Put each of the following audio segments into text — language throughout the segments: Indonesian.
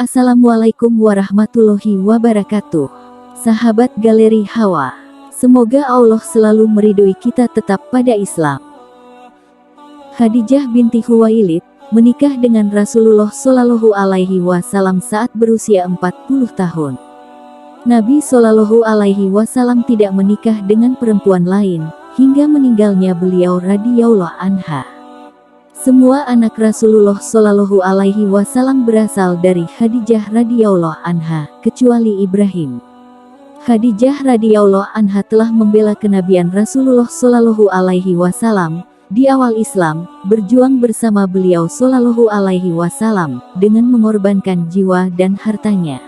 Assalamualaikum warahmatullahi wabarakatuh. Sahabat Galeri Hawa, semoga Allah selalu meridhoi kita tetap pada Islam. Khadijah binti Khuwailid menikah dengan Rasulullah Shallallahu Alaihi Wasallam saat berusia 40 tahun. Nabi Shallallahu Alaihi Wasallam tidak menikah dengan perempuan lain hingga meninggalnya beliau radhiyallahu anha. Semua anak Rasulullah Shallallahu Alaihi Wasallam berasal dari Khadijah radhiyallahu anha, kecuali Ibrahim. Khadijah radhiyallahu anha telah membela kenabian Rasulullah Shallallahu Alaihi Wasallam di awal Islam, berjuang bersama beliau Shallallahu Alaihi Wasallam dengan mengorbankan jiwa dan hartanya.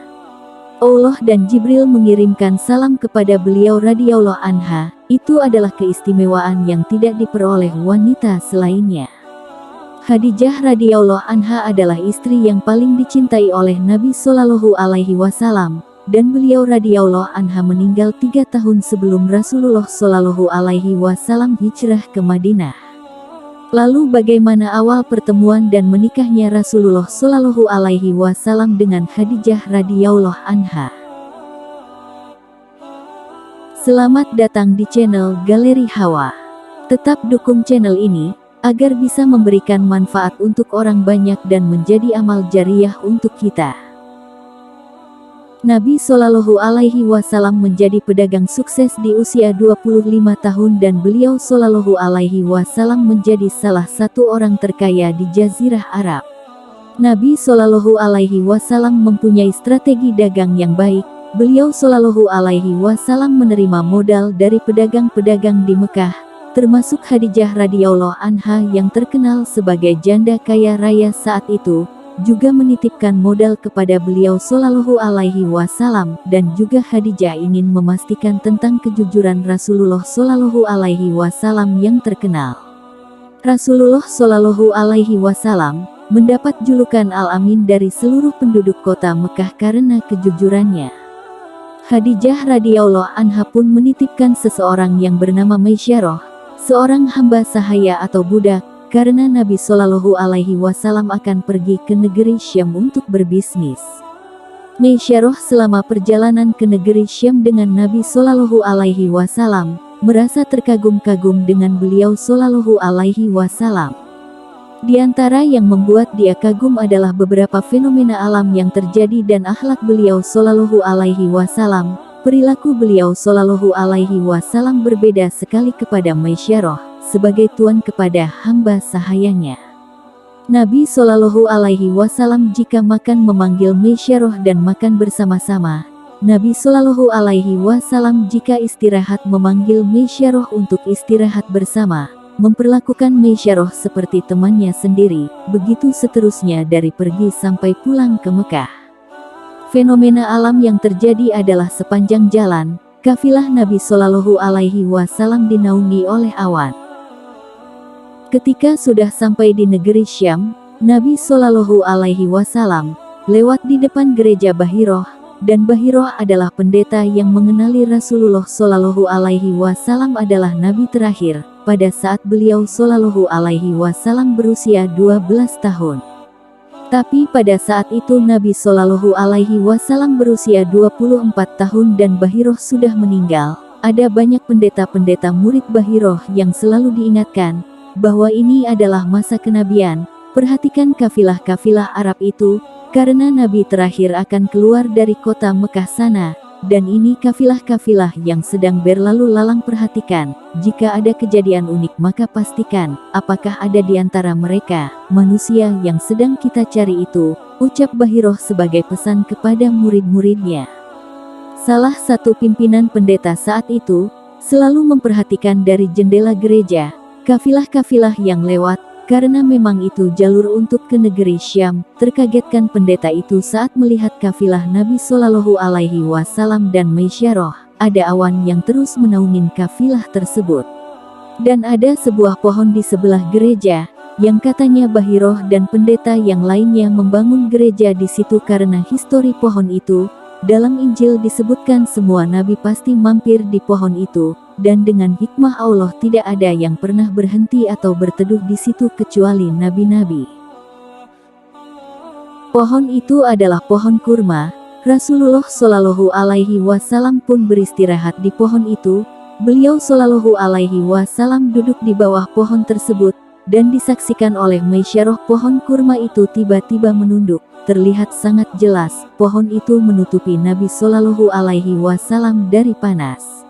Allah dan Jibril mengirimkan salam kepada beliau radhiyallahu anha. Itu adalah keistimewaan yang tidak diperoleh wanita selainnya. Khadijah radhiyallahu anha adalah istri yang paling dicintai oleh Nabi Shallallahu Alaihi Wasallam, dan beliau radhiyallahu anha meninggal 3 tahun sebelum Rasulullah Shallallahu Alaihi Wasallam hijrah ke Madinah. Lalu bagaimana awal pertemuan dan menikahnya Rasulullah Shallallahu Alaihi Wasallam dengan Khadijah radhiyallahu anha? Selamat datang di channel Galeri Hawa. Tetap dukung channel ini agar bisa memberikan manfaat untuk orang banyak dan menjadi amal jariah untuk kita. Nabi Shallallahu Alaihi Wasallam menjadi pedagang sukses di usia 25 tahun dan beliau Shallallahu Alaihi Wasallam menjadi salah satu orang terkaya di Jazirah Arab. Nabi Shallallahu Alaihi Wasallam mempunyai strategi dagang yang baik. Beliau Shallallahu Alaihi Wasallam menerima modal dari pedagang-pedagang di Mekah, termasuk Khadijah radhiyallahu anha yang terkenal sebagai janda kaya raya saat itu, juga menitipkan modal kepada beliau Shallallahu Alaihi Wasallam, dan juga Khadijah ingin memastikan tentang kejujuran Rasulullah Shallallahu Alaihi Wasallam yang terkenal. Rasulullah Shallallahu Alaihi Wasallam mendapat julukan Al-Amin dari seluruh penduduk kota Mekah karena kejujurannya. Khadijah radhiyallahu anha pun menitipkan seseorang yang bernama Maisyarah, seorang hamba sahaya atau budak, karena Nabi Shallallahu Alaihi Wasallam akan pergi ke negeri Syam untuk berbisnis. Maisyarah selama perjalanan ke negeri Syam dengan Nabi Shallallahu Alaihi Wasallam merasa terkagum-kagum dengan beliau Shallallahu Alaihi Wasallam. Di antara yang membuat dia kagum adalah beberapa fenomena alam yang terjadi dan akhlak beliau Shallallahu Alaihi Wasallam. Perilaku beliau Shallallahu Alaihi Wasallam berbeda sekali kepada Maisyarah sebagai tuan kepada hamba sahayanya. Nabi Shallallahu Alaihi Wasallam jika makan memanggil Maisyarah dan makan bersama-sama. Nabi Shallallahu Alaihi Wasallam jika istirahat memanggil Maisyarah untuk istirahat bersama, memperlakukan Maisyarah seperti temannya sendiri. Begitu seterusnya dari pergi sampai pulang ke Mekah. Fenomena alam yang terjadi adalah sepanjang jalan, kafilah Nabi Shallallahu Alaihi Wasallam dinaungi oleh awan. Ketika sudah sampai di negeri Syam, Nabi Shallallahu Alaihi Wasallam lewat di depan gereja Bahiroh, dan Bahiroh adalah pendeta yang mengenali Rasulullah Shallallahu Alaihi Wasallam adalah Nabi terakhir, pada saat beliau Shallallahu Alaihi Wasallam berusia 12 tahun. Tapi pada saat itu Nabi Shallallahu Alaihi Wasallam berusia 24 tahun dan Bahiroh sudah meninggal. Ada banyak pendeta-pendeta murid Bahiroh yang selalu diingatkan bahwa ini adalah masa kenabian. Perhatikan kafilah-kafilah Arab itu, karena Nabi terakhir akan keluar dari kota Mekah sana. Dan ini kafilah-kafilah yang sedang berlalu lalang. Perhatikan, jika ada kejadian unik maka pastikan, apakah ada di antara mereka, manusia yang sedang kita cari itu, ucap Bahiroh sebagai pesan kepada murid-muridnya. Salah satu pimpinan pendeta saat itu, selalu memperhatikan dari jendela gereja, kafilah-kafilah yang lewat, karena memang itu jalur untuk ke negeri Syam. Terkagetkan pendeta itu saat melihat kafilah Nabi Shallallahu Alaihi Wasallam dan Maisyarah. Ada awan yang terus menaungin kafilah tersebut. Dan ada sebuah pohon di sebelah gereja, yang katanya Bahiroh dan pendeta yang lainnya membangun gereja di situ karena histori pohon itu. Dalam Injil disebutkan semua nabi pasti mampir di pohon itu, dan dengan hikmah Allah tidak ada yang pernah berhenti atau berteduh di situ kecuali nabi-nabi. Pohon itu adalah pohon kurma. Rasulullah Shallallahu Alaihi Wasallam pun beristirahat di pohon itu. Beliau Shallallahu Alaihi Wasallam duduk di bawah pohon tersebut, dan disaksikan oleh Maisyarah pohon kurma itu tiba-tiba menunduk. Terlihat sangat jelas, pohon itu menutupi Nabi Shallallahu Alaihi Wasallam dari panas.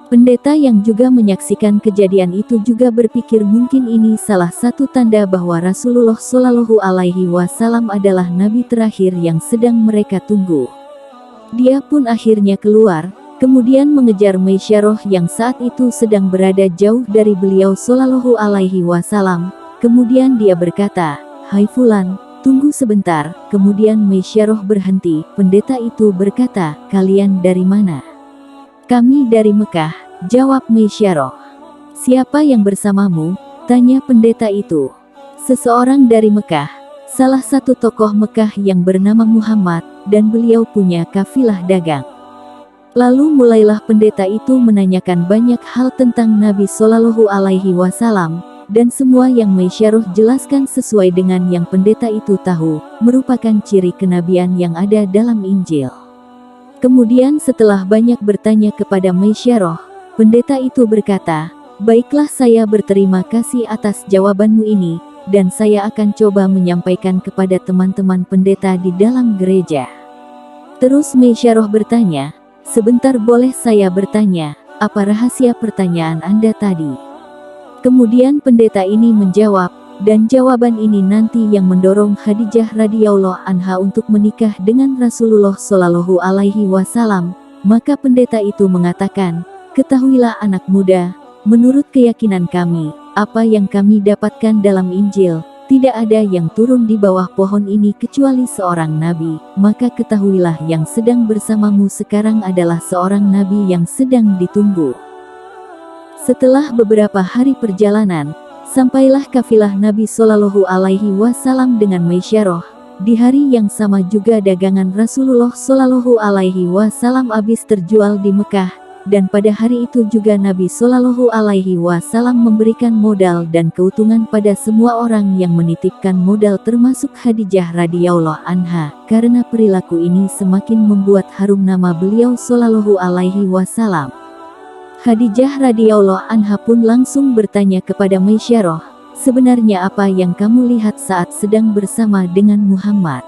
Pendeta yang juga menyaksikan kejadian itu juga berpikir mungkin ini salah satu tanda bahwa Rasulullah Shallallahu Alaihi Wasallam adalah Nabi terakhir yang sedang mereka tunggu. Dia pun akhirnya keluar, kemudian mengejar Maisyarah yang saat itu sedang berada jauh dari beliau Shallallahu Alaihi Wasallam. Kemudian dia berkata, "Hai Fulan, tunggu sebentar." Kemudian Maisyarah berhenti. Pendeta itu berkata, "Kalian dari mana?" "Kami dari Mekah," jawab Maisyarah. "Siapa yang bersamamu?" tanya pendeta itu. "Seseorang dari Mekah, salah satu tokoh Mekah yang bernama Muhammad, dan beliau punya kafilah dagang." Lalu mulailah pendeta itu menanyakan banyak hal tentang Nabi Shallallahu Alaihi Wasallam, dan semua yang Maisyarah jelaskan sesuai dengan yang pendeta itu tahu, merupakan ciri kenabian yang ada dalam Injil. Kemudian setelah banyak bertanya kepada Maisyarah, pendeta itu berkata, "Baiklah, saya berterima kasih atas jawabanmu ini, dan saya akan coba menyampaikan kepada teman-teman pendeta di dalam gereja." Terus Maisyarah bertanya, "Sebentar, boleh saya bertanya, apa rahasia pertanyaan Anda tadi?" Kemudian pendeta ini menjawab, dan jawaban ini nanti yang mendorong Khadijah radhiyallahu anha untuk menikah dengan Rasulullah Shallallahu Alaihi Wasallam. Maka pendeta itu mengatakan, "Ketahuilah anak muda, menurut keyakinan kami, apa yang kami dapatkan dalam Injil, tidak ada yang turun di bawah pohon ini kecuali seorang nabi. Maka ketahuilah yang sedang bersamamu sekarang adalah seorang nabi yang sedang ditunggu." Setelah beberapa hari perjalanan, sampailah kafilah Nabi Shallallahu Alaihi Wasallam dengan Maisyarah. Di hari yang sama juga dagangan Rasulullah Shallallahu Alaihi Wasallam habis terjual di Mekah, dan pada hari itu juga Nabi Shallallahu Alaihi Wasallam memberikan modal dan keuntungan pada semua orang yang menitipkan modal termasuk Khadijah radhiyallahu anha. Karena perilaku ini semakin membuat harum nama beliau Shallallahu Alaihi Wasallam. Khadijah radhiyallahu anha pun langsung bertanya kepada Maisyarah, "Sebenarnya apa yang kamu lihat saat sedang bersama dengan Muhammad?"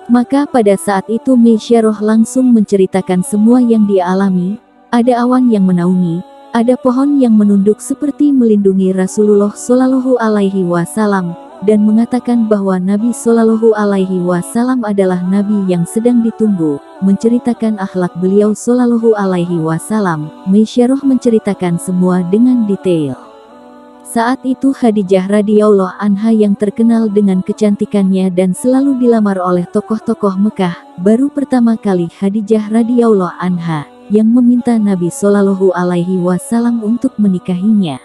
Maka pada saat itu Maisyarah langsung menceritakan semua yang dia alami. Ada awan yang menaungi, ada pohon yang menunduk seperti melindungi Rasulullah Shallallahu Alaihi Wasallam, dan mengatakan bahwa Nabi Shallallahu Alaihi Wasallam adalah Nabi yang sedang ditunggu. Menceritakan akhlak beliau Shallallahu Alaihi Wasallam, Maisyarah menceritakan semua dengan detail. Saat itu Khadijah radhiyallahu anha yang terkenal dengan kecantikannya dan selalu dilamar oleh tokoh-tokoh Mekah, baru pertama kali Khadijah radhiyallahu anha yang meminta Nabi Shallallahu Alaihi Wasallam untuk menikahinya.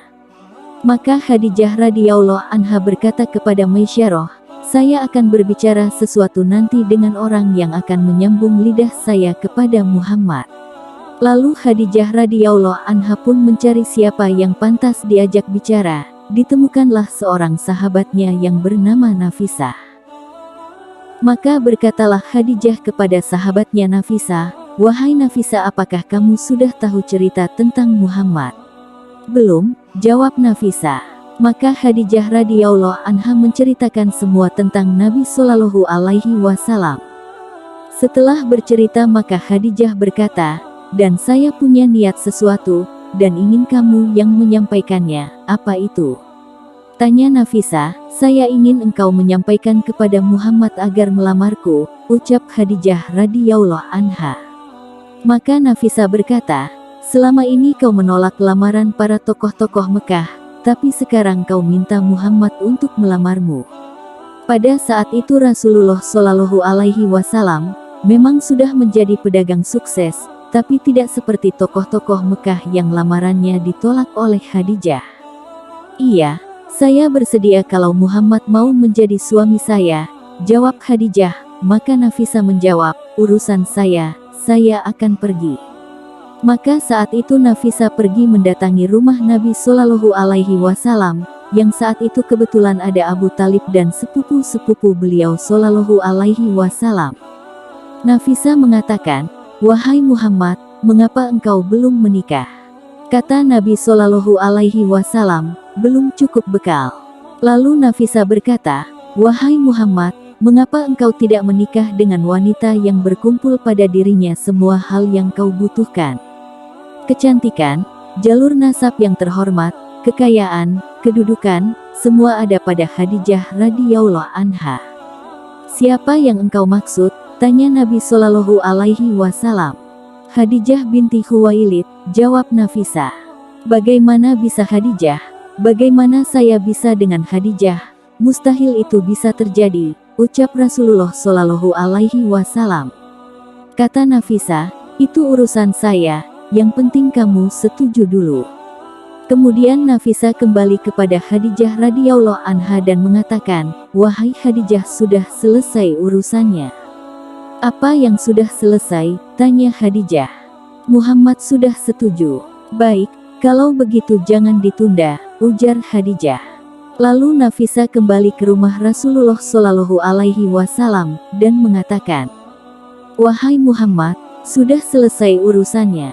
Maka Khadijah radhiyallahu anha berkata kepada Maisyarah, "Saya akan berbicara sesuatu nanti dengan orang yang akan menyambung lidah saya kepada Muhammad." Lalu Khadijah radhiyallahu anha pun mencari siapa yang pantas diajak bicara. Ditemukanlah seorang sahabatnya yang bernama Nafisah. Maka berkatalah Khadijah kepada sahabatnya Nafisah, "Wahai Nafisah, apakah kamu sudah tahu cerita tentang Muhammad?" "Belum," jawab Nafisah. Maka Khadijah radhiyallahu anha menceritakan semua tentang Nabi Shallallahu Alaihi Wasallam. Setelah bercerita maka Khadijah berkata, "Dan saya punya niat sesuatu, dan ingin kamu yang menyampaikannya." "Apa itu?" tanya Nafisah. "Saya ingin engkau menyampaikan kepada Muhammad agar melamarku," ucap Khadijah radhiyallahu anha. Maka Nafisah berkata, "Selama ini kau menolak lamaran para tokoh-tokoh Mekah, tapi sekarang kau minta Muhammad untuk melamarmu." Pada saat itu Rasulullah Shallallahu Alaihi Wasallam memang sudah menjadi pedagang sukses, tapi tidak seperti tokoh-tokoh Mekah yang lamarannya ditolak oleh Khadijah. "Iya, saya bersedia kalau Muhammad mau menjadi suami saya," jawab Khadijah. Maka Nafisah menjawab, "Urusan saya akan pergi." Maka saat itu Nafisah pergi mendatangi rumah Nabi Shallallahu Alaihi Wasallam. yang saat itu kebetulan ada Abu Talib dan sepupu-sepupu beliau Shallallahu Alaihi Wasallam. Nafisa mengatakan, "Wahai Muhammad, mengapa engkau belum menikah?" Kata Nabi Shallallahu Alaihi Wasallam, "Belum cukup bekal." Lalu Nafisa berkata, "Wahai Muhammad, mengapa engkau tidak menikah dengan wanita yang berkumpul pada dirinya semua hal yang kau butuhkan? Kecantikan, jalur nasab yang terhormat, kekayaan, kedudukan, semua ada pada Khadijah radhiyallahu anha." "Siapa yang engkau maksud?" tanya Nabi Shallallahu Alaihi Wasallam. "Khadijah binti Khuwailid," jawab Nafisa. "Bagaimana bisa Khadijah? Bagaimana saya bisa dengan Khadijah? Mustahil itu bisa terjadi," ucap Rasulullah Shallallahu Alaihi Wasallam. Kata Nafisa, "Itu urusan saya, yang penting kamu setuju dulu." Kemudian Nafisa kembali kepada Khadijah radhiyallahu anha dan mengatakan, "Wahai Khadijah, sudah selesai urusannya." "Apa yang sudah selesai?" tanya Khadijah. "Muhammad sudah setuju." "Baik, kalau begitu jangan ditunda," ujar Khadijah. Lalu Nafisa kembali ke rumah Rasulullah Shallallahu Alaihi Wasallam dan mengatakan, "Wahai Muhammad, sudah selesai urusannya."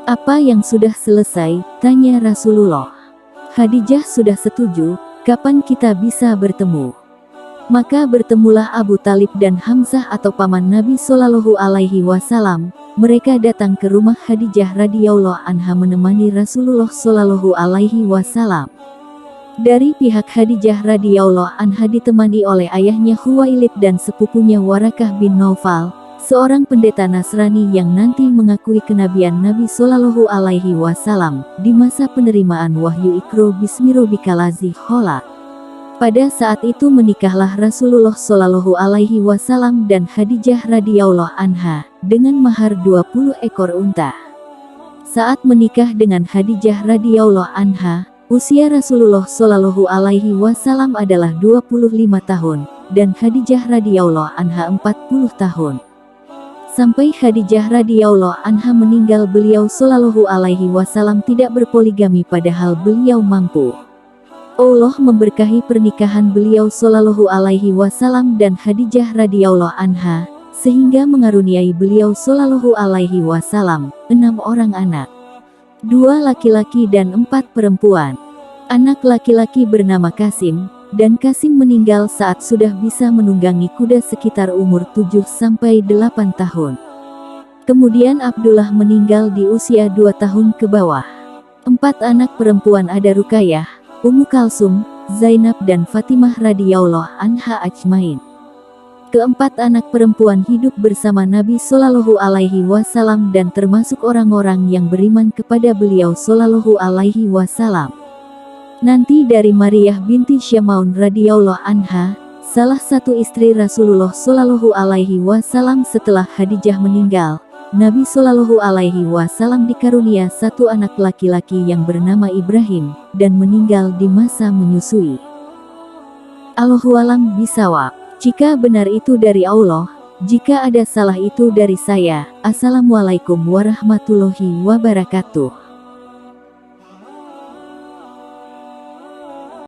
"Apa yang sudah selesai?" tanya Rasulullah. "Khadijah sudah setuju, kapan kita bisa bertemu?" Maka bertemulah Abu Talib dan Hamzah atau paman Nabi Shallallahu Alaihi Wasallam. Mereka datang ke rumah Khadijah radhiyallahu anha menemani Rasulullah Shallallahu Alaihi Wasallam. Dari pihak Khadijah radhiyallahu anha ditemani oleh ayahnya Khuwailid dan sepupunya Warakah bin Naufal, seorang pendeta Nasrani yang nanti mengakui kenabian Nabi Shallallahu Alaihi Wasallam di masa penerimaan wahyu Iqra bismi rabbikal ladzi khalaq. Pada saat itu menikahlah Rasulullah Shallallahu Alaihi Wasallam dan Khadijah radhiyallahu anha dengan mahar 20 ekor unta. Saat menikah dengan Khadijah radhiyallahu anha, usia Rasulullah Shallallahu Alaihi Wasallam adalah 25 tahun dan Khadijah radhiyallahu anha 40 tahun. Sampai Khadijah radhiyallahu anha meninggal, beliau Shallallahu Alaihi Wasallam tidak berpoligami padahal beliau mampu. Allah memberkahi pernikahan beliau Shallallahu Alaihi Wasallam dan Khadijah radhiyallahu anha, sehingga mengaruniai beliau Shallallahu Alaihi Wasallam 6 orang anak, 2 laki-laki dan 4 perempuan. Anak laki-laki bernama Qasim, dan Qasim meninggal saat sudah bisa menunggangi kuda sekitar umur 7-8 tahun. Kemudian Abdullah meninggal di usia 2 tahun ke bawah. 4 anak perempuan ada Ruqayyah, Ummu Kalsum, Zainab dan Fatimah radhiyallahu anha ajmain. Keempat anak perempuan hidup bersama Nabi Shallallahu Alaihi Wasallam dan termasuk orang-orang yang beriman kepada beliau Shallallahu Alaihi Wasallam. Nanti dari Maryah binti Syamaun radhiyallahu anha, salah satu istri Rasulullah Shallallahu Alaihi Wasallam setelah Khadijah meninggal, Nabi Shallallahu Alaihi Wasallam dikarunia 1 anak laki-laki yang bernama Ibrahim, dan meninggal di masa menyusui. Allahu a'lam bishawab. Jika benar itu dari Allah, jika ada salah itu dari saya. Assalamualaikum warahmatullahi wabarakatuh.